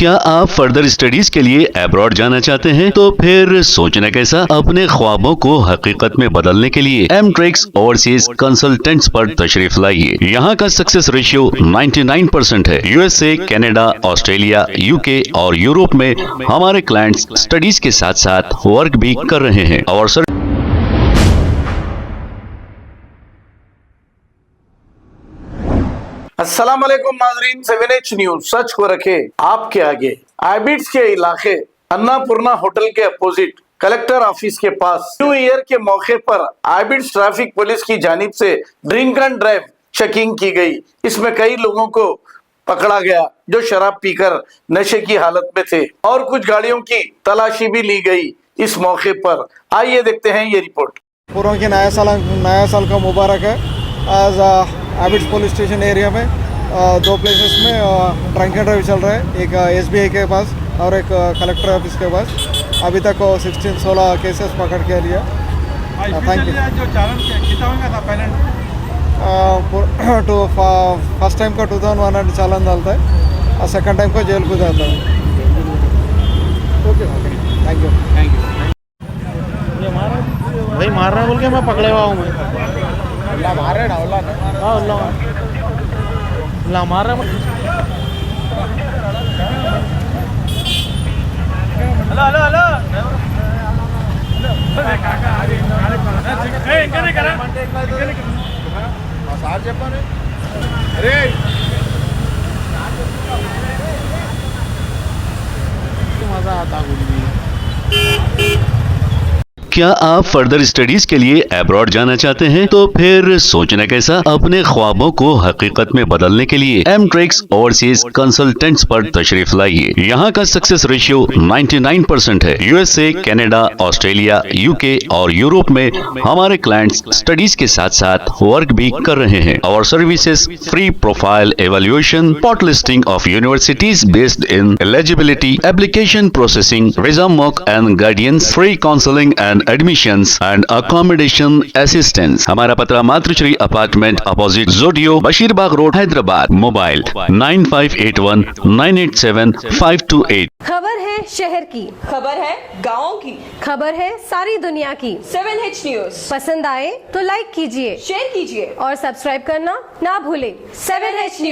क्या आप further studies के लिए अब्रॉड जाना चाहते हैं? तो फिर सोचना कैसा, अपने ख्वाबों को हकीकत में बदलने के लिए एमट्रिक्स ओवरसीज कंसल्टेंट्स पर तशरीफ लाइए। यहाँ का सक्सेस रेशियो 99% है। यूएसए, कनाडा, ऑस्ट्रेलिया, यूके और यूरोप में हमारे क्लाइंट्स स्टडीज के साथ साथ वर्क भी कर रहे हैं और अस्सलाम वालेकुम नाज़रीन, 7H न्यूज सच को रखे आपके आगे। आइबिट्स के इलाके अन्नापूर्णा होटल के अपोजिट कलेक्टर ऑफिस के पास न्यू ईयर के मौके पर आइबिट्स ट्रैफिक पुलिस की जानिब से ड्रिंक एंड ड्राइव चेकिंग की गई। इसमें कई लोगों को पकड़ा गया जो शराब पीकर नशे की हालत में थे और कुछ गाड़ियों की तलाशी भी ली गई। इस मौके पर आइए देखते हैं ये रिपोर्ट। पूर्व के नया साल का मुबारक है। आज आबिट्स पुलिस स्टेशन एरिया में दो प्लेसेस में ड्रंक एंड ड्राइव चल रहा है, एक एसबीआई के पास और एक कलेक्टर ऑफिस के पास। अभी तक 16 केसेस पकड़ के लिया। Thank you. जो चालान कितना था पहले तो फर्स्ट टाइम का 2100 चालान डालता है और सेकंड टाइम को जेल को जाता है। Okay, thank you. भाई मार रहा है बोल के मैं पकड़े हुआ हूँ। मैं मार रहे ना मार रहा है। हेलो సార్ చెప్పండి। అరే मजा आता कुछ भी। क्या आप फर्दर स्टडीज के लिए अब्रॉड जाना चाहते हैं? तो फिर सोचना कैसा, अपने ख्वाबों को हकीकत में बदलने के लिए एमट्रिक्स ओवरसीज कंसल्टेंट्स पर तशरीफ लाइए। यहाँ का सक्सेस रेशियो 99% है। यूएसए, कनाडा, ऑस्ट्रेलिया, यूके और यूरोप में हमारे क्लाइंट्स स्टडीज के साथ साथ वर्क भी कर रहे हैं और services free profile evaluation, pot listing of universities based in eligibility, application processing, visa mock and guidance, free counselling and admissions and accommodation assistance. हमारा पता मातृश्री अपार्टमेंट अपोजिट जोडियो, बशीरबाग रोड, हैदराबाद। मोबाइल 9581 987 528। खबर है शहर की, खबर है गाँव की, खबर है सारी दुनिया की। 7H न्यूज पसंद आए तो लाइक कीजिए, शेयर कीजिए और सब्सक्राइब करना ना भूले। 7H news.